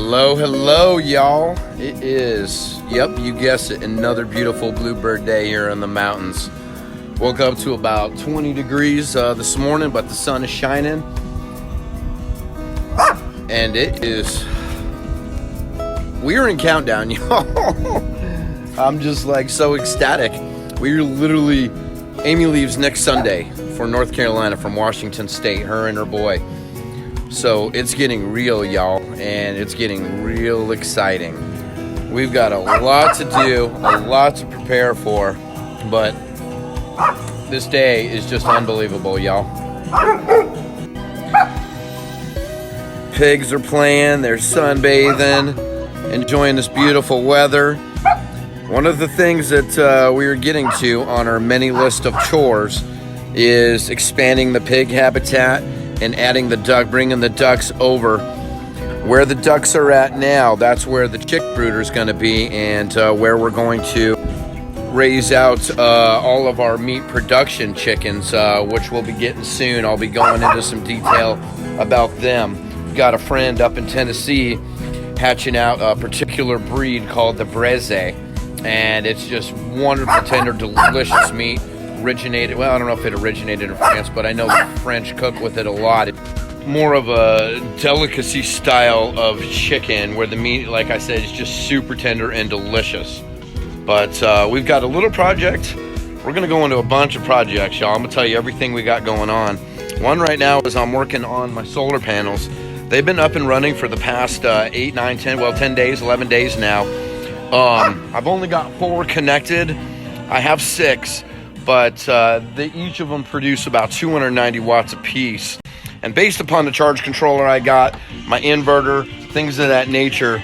Hello, y'all. It is, yep, you guessed it, another beautiful bluebird day here in the mountains. Woke up to about 20 degrees this morning, but the sun is shining. And it is, we're in countdown, y'all. I'm just like so ecstatic. We're literally, Amy leaves next Sunday for North Carolina from Washington State, her and her boy. So it's getting real, y'all, and it's getting real exciting. We've got a lot to do, a lot to prepare for, but this day is just unbelievable, y'all. Pigs are playing, they're sunbathing, enjoying this beautiful weather. One of the things that we are getting to on our many list of chores is expanding the pig habitat and adding the duck, bringing the ducks over. Where the ducks are at now, that's where the chick brooder is going to be, and where we're going to raise out all of our meat production chickens, which we'll be getting soon. I'll be going into some detail about them. Got a friend up in Tennessee hatching out a particular breed called the Breze, and it's just wonderful, tender, delicious meat. Originated, well, I don't know if it originated in France, but I know the French cook with it a lot. It's more of a delicacy style of chicken where the meat, like I said, is just super tender and delicious. But we've got a little project. We're going to go into a bunch of projects, y'all. I'm going to tell you everything we got going on. One right now is I'm working on my solar panels. They've been up and running for the past 8, 9, 10, well, 10 days, 11 days now. I've only got 4 connected. I have 6. But each of them produce about 290 watts a piece. And based upon the charge controller I got, my inverter, things of that nature,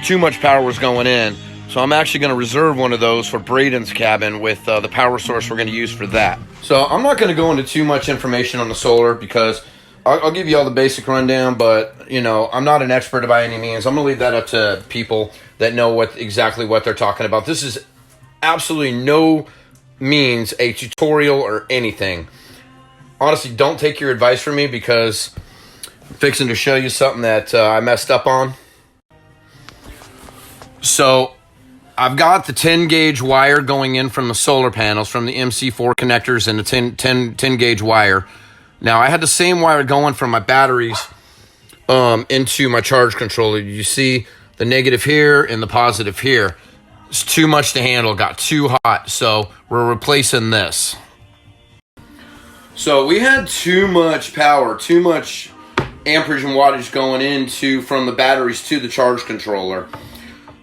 too much power was going in. So I'm actually going to reserve one of those for Braden's cabin with the power source we're going to use for that. So I'm not going to go into too much information on the solar because I'll give you all the basic rundown, but you know, I'm not an expert by any means. I'm going to leave that up to people that know exactly what they're talking about. This is absolutely no means a tutorial or anything. Honestly, don't take your advice from me because I'm fixing to show you something that I messed up on. So I've got the 10 gauge wire going in from the solar panels from the MC4 connectors and the 10 gauge wire. Now I had the same wire going from my batteries into my charge controller. You see the negative here and the positive here. It's too much to handle, got too hot, so we're replacing this. So we had too much power, too much amperage and wattage going into from the batteries to the charge controller.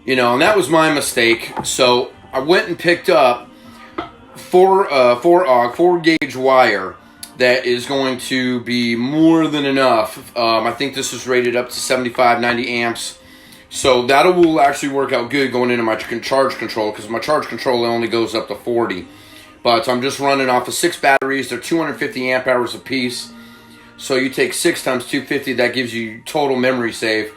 You know, and that was my mistake. So I went and picked up 4 gauge wire that is going to be more than enough. I think this is rated up to 75, 90 amps. So that will actually work out good going into my charge control because my charge control only goes up to 40. But I'm just running off of 6 batteries. They're 250 amp hours a piece. So you take 6 times 250, that gives you total memory save.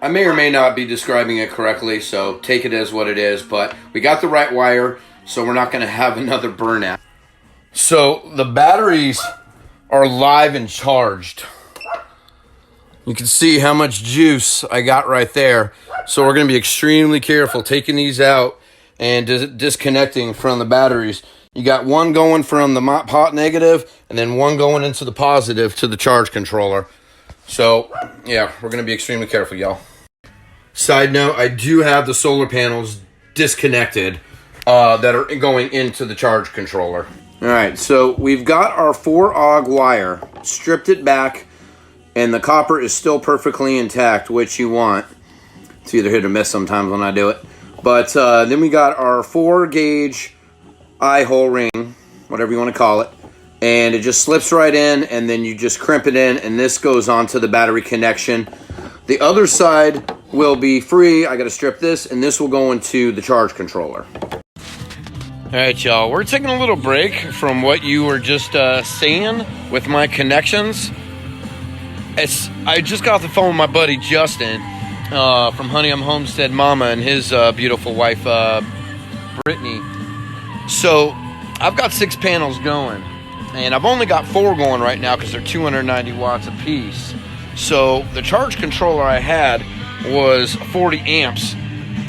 I may or may not be describing it correctly, so take it as what it is. But we got the right wire, so we're not going to have another burnout. So the batteries are live and charged. You can see how much juice I got right there. So we're going to be extremely careful taking these out and disconnecting from the batteries. You got one going from the pot negative and then one going into the positive to the charge controller. So, yeah, we're going to be extremely careful, y'all. Side note, I do have the solar panels disconnected that are going into the charge controller. All right, so we've got our 4-AUG wire, stripped it back, and the copper is still perfectly intact, which you want. It's either hit or miss sometimes when I do it. But then we got our 4 gauge eye hole ring, whatever you want to call it. And it just slips right in, and then you just crimp it in, and this goes onto the battery connection. The other side will be free. I got to strip this, and this will go into the charge controller. All right, y'all. We're taking a little break from what you were just seeing with my connections. I just got off the phone with my buddy Justin from Honey I'm Homestead Mama and his beautiful wife Brittany. So I've got 6 panels going, and I've only got 4 going right now because they're 290 watts a piece. So the charge controller I had was 40 amps,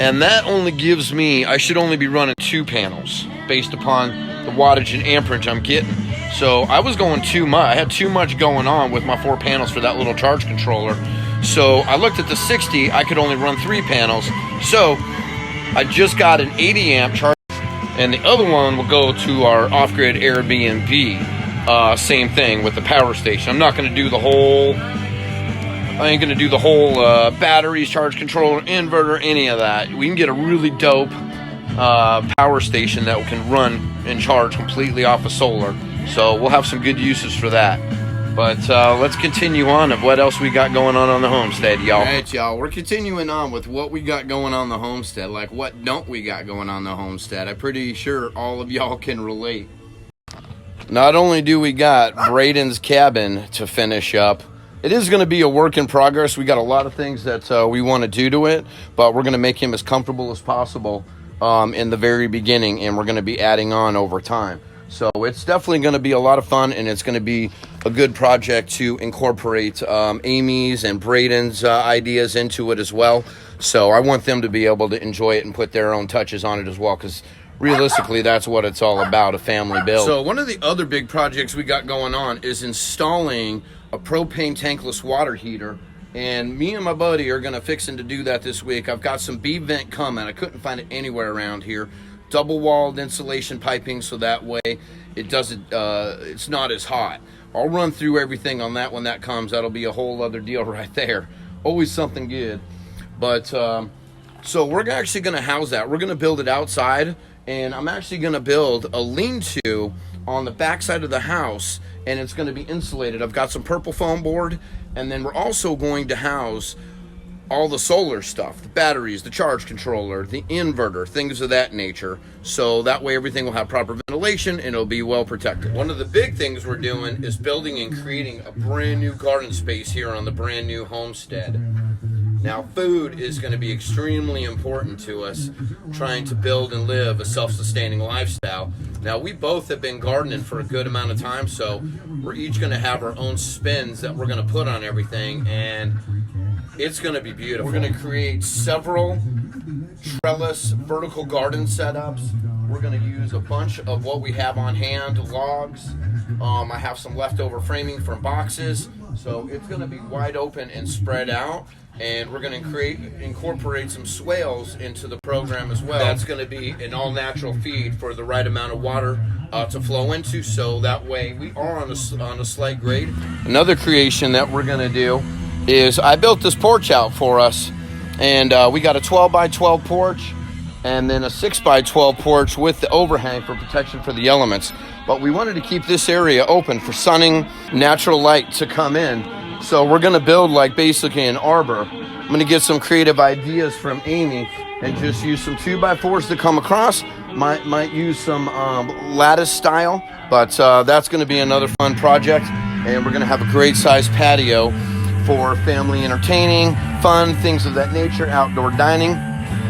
and that only gives me, I should only be running 2 panels based upon the wattage and amperage I'm getting. So I was going too much. I had too much going on with my 4 panels for that little charge controller. So I looked at the 60, I could only run 3 panels. So I just got an 80 amp charge, and the other one will go to our off-grid Airbnb. Same thing with the power station. I'm not going to do the whole, I ain't going to do the whole batteries, charge controller, inverter, any of that. We can get a really dope power station that can run and charge completely off of solar. So we'll have some good uses for that. But let's continue on of what else we got going on the homestead, y'all. All right, y'all. We're continuing on with what we got going on the homestead. Like, what don't we got going on the homestead? I'm pretty sure all of y'all can relate. Not only do we got Braden's cabin to finish up, it is going to be a work in progress. We got a lot of things that we want to do to it, but we're going to make him as comfortable as possible in the very beginning, and we're going to be adding on over time. So it's definitely going to be a lot of fun, and it's going to be a good project to incorporate Amy's and Braden's ideas into it as well. So I want them to be able to enjoy it and put their own touches on it as well, because realistically, that's what it's all about, a family build. So one of the other big projects we got going on is installing a propane tankless water heater. And me and my buddy are going to fixing to do that this week. I've got some B-vent coming. I couldn't find it anywhere around here. Double-walled insulation piping, so that way it doesn't, it's not as hot. I'll run through everything on that when that comes. That'll be a whole other deal right there. Always something good. But, so we're actually going to house that. We're going to build it outside, and I'm actually going to build a lean-to on the back side of the house, and it's going to be insulated. I've got some purple foam board, and then we're also going to house all the solar stuff, the batteries, the charge controller, the inverter, things of that nature. So that way everything will have proper ventilation and it'll be well protected. One of the big things we're doing is building and creating a brand new garden space here on the brand new homestead. Now, food is going to be extremely important to us, trying to build and live a self-sustaining lifestyle. Now, we both have been gardening for a good amount of time, so we're each going to have our own spins that we're going to put on everything, and it's going to be beautiful. We're going to create several trellis vertical garden setups. We're going to use a bunch of what we have on hand, logs. I have some leftover framing from boxes, so it's going to be wide open and spread out. And we're going to incorporate some swales into the program as well. That's going to be an all-natural feed for the right amount of water to flow into, so that way we are on a slight grade. Another creation that we're going to do is I built this porch out for us, and we got a 12 by 12 porch and then a 6 by 12 porch with the overhang for protection for the elements. But we wanted to keep this area open for sunning, natural light to come in. So we're going to build like basically an arbor. I'm going to get some creative ideas from Amy and just use some 2x4s to come across. Might use some lattice style, but that's going to be another fun project. And we're going to have a great sized patio for family entertaining, fun, things of that nature, outdoor dining.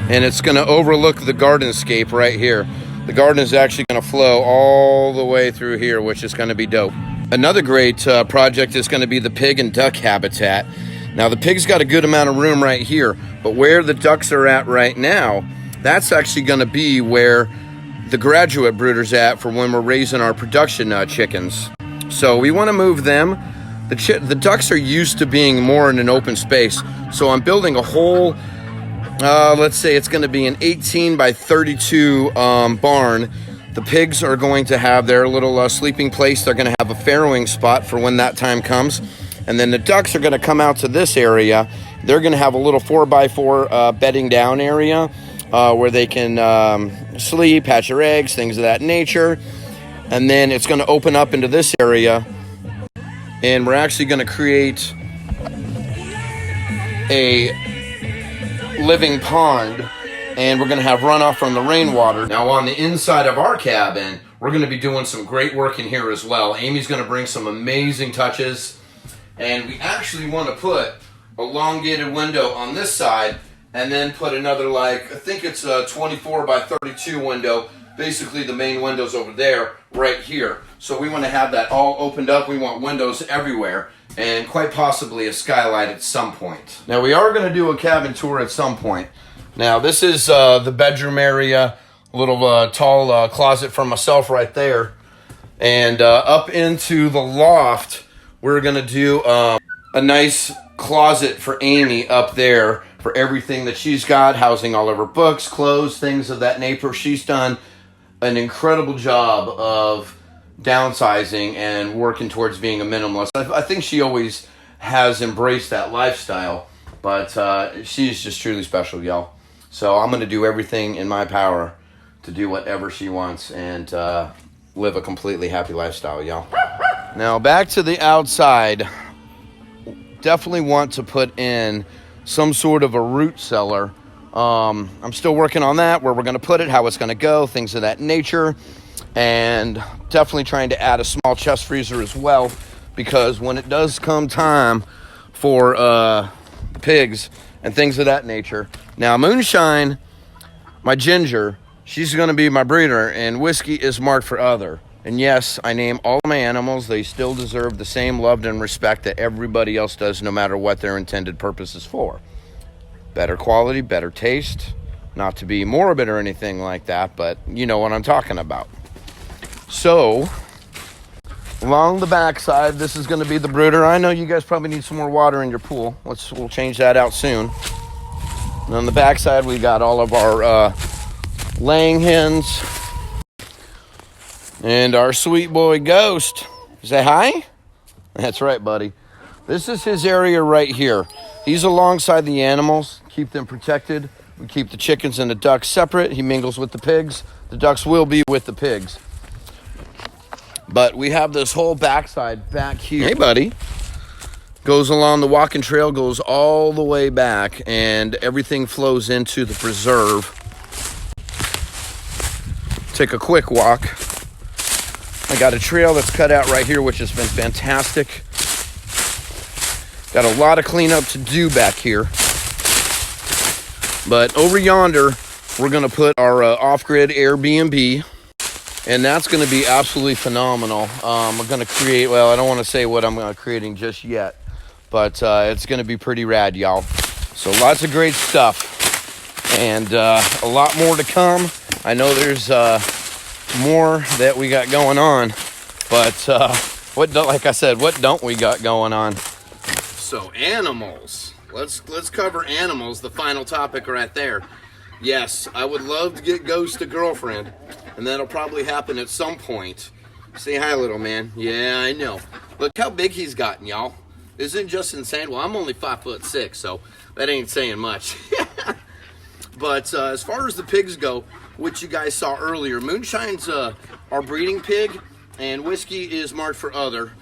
And it's going to overlook the gardenscape right here. The garden is actually going to flow all the way through here, which is going to be dope. Another great project is going to be the pig and duck habitat. Now, the pig's got a good amount of room right here, but where the ducks are at right now, that's actually going to be where the graduate brooder's at for when we're raising our production chickens. So we want to move them. The ducks are used to being more in an open space, so I'm building a whole, let's say it's going to be an 18 by 32 barn. The pigs are going to have their little sleeping place. They're going to have a farrowing spot for when that time comes. And then the ducks are going to come out to this area. They're going to have a little 4x4 bedding down area where they can sleep, hatch their eggs, things of that nature. And then it's going to open up into this area. And we're actually going to create a living pond. And we're going to have runoff from the rainwater. Now, on the inside of our cabin, we're going to be doing some great work in here as well. Amy's going to bring some amazing touches. And we actually want to put a elongated window on this side and then put another, like, I think it's a 24 by 32 window basically the main windows over there, right here. So we want to have that all opened up. We want windows everywhere, and quite possibly a skylight at some point. Now we are going to do a cabin tour at some point. Now this is the bedroom area, a little tall closet for myself right there. And up into the loft, we're going to do a nice closet for Amy up there for everything that she's got, housing all of her books, clothes, things of that nature. She's done an incredible job of downsizing and working towards being a minimalist. I think she always has embraced that lifestyle, but she's just truly special, y'all. So I'm going to do everything in my power to do whatever she wants and live a completely happy lifestyle, y'all. Now back to the outside. Definitely want to put in some sort of a root cellar. I'm still working on that, where we're going to put it, how it's going to go, things of that nature. And definitely trying to add a small chest freezer as well, because when it does come time for pigs and things of that nature. Now Moonshine, my ginger, she's going to be my breeder, and Whiskey is marked for other. And yes, I name all my animals. They still deserve the same love and respect that everybody else does, no matter what their intended purpose is for. Better quality, better taste. Not to be morbid or anything like that, but you know what I'm talking about. So, along the backside, this is going to be the brooder. I know you guys probably need some more water in your pool. We'll change that out soon. And on the backside, we got all of our laying hens. And our sweet boy Ghost. Say hi? That's right, buddy. This is his area right here. He's alongside the animals, keep them protected. We keep the chickens and the ducks separate. He mingles with the pigs. The ducks will be with the pigs. But we have this whole backside back here. Hey, buddy. Goes along the walking trail, goes all the way back, and everything flows into the preserve. Take a quick walk. I got a trail that's cut out right here, which has been fantastic. Got a lot of cleanup to do back here. But over yonder, we're going to put our off-grid Airbnb, and that's going to be absolutely phenomenal. We're going to create, well, I don't want to say what I'm creating just yet, but it's going to be pretty rad, y'all. So lots of great stuff, and a lot more to come. I know there's more that we got going on, but like I said, what don't we got going on? So animals, let's cover animals, the final topic right there. Yes, I would love to get Ghost a girlfriend, and that'll probably happen at some point. Say hi, little man. Yeah, I know. Look how big he's gotten, y'all. Isn't it just insane? Well, I'm only 5'6", so that ain't saying much. But as far as the pigs go, which you guys saw earlier, Moonshine's our breeding pig, and Whiskey is marked for other.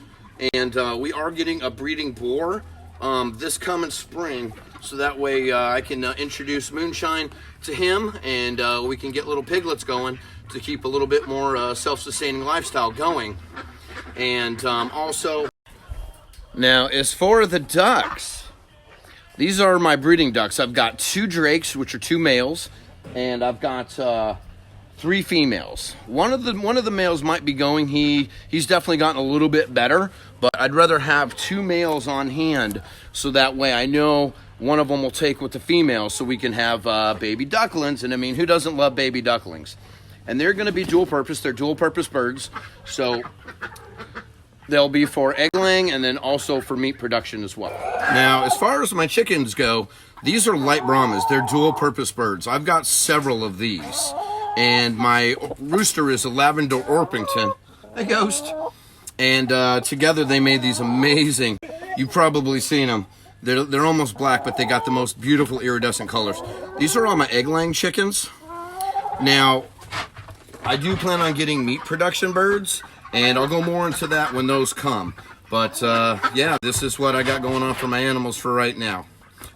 And we are getting a breeding boar this coming spring, so that way I can introduce Moonshine to him, and we can get little piglets going to keep a little bit more self-sustaining lifestyle going. And also, now as for the ducks, these are my breeding ducks. I've got 2 drakes, which are 2 males, and I've got 3 females. One of the males might be going. He's definitely gotten a little bit better, but I'd rather have 2 males on hand, so that way I know one of them will take with the females, so we can have baby ducklings. And I mean, who doesn't love baby ducklings? And they're going to be dual purpose. They're dual purpose birds, so they'll be for egg laying and then also for meat production as well. Now, as far as my chickens go, these are light Brahmas. They're dual purpose birds. I've got several of these. And my rooster is a lavender Orpington. Hey, Ghost. And together they made these amazing, you've probably seen them. They're almost black, but they got the most beautiful iridescent colors. These are all my egg-laying chickens. Now, I do plan on getting meat production birds, and I'll go more into that when those come. But yeah, this is what I got going on for my animals for right now.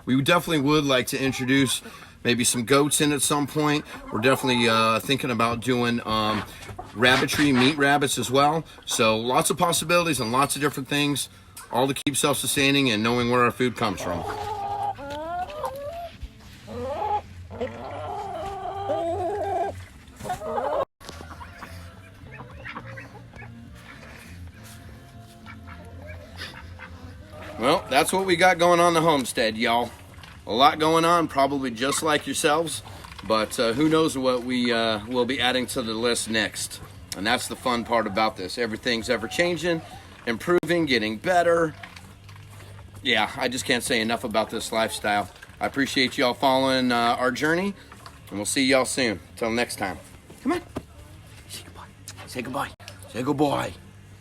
We definitely would like to introduce maybe some goats in at some point. We're definitely thinking about doing rabbitry, meat rabbits as well. So lots of possibilities and lots of different things, all to keep self-sustaining and knowing where our food comes from. Well, that's what we got going on the homestead, y'all. A lot going on, probably just like yourselves, but who knows what we will be adding to the list next. And that's the fun part about this. Everything's ever changing, improving, getting better. Yeah, I just can't say enough about this lifestyle. I appreciate y'all following our journey, and we'll see y'all soon. Till next time. Come on. Say goodbye. Say goodbye. Say goodbye.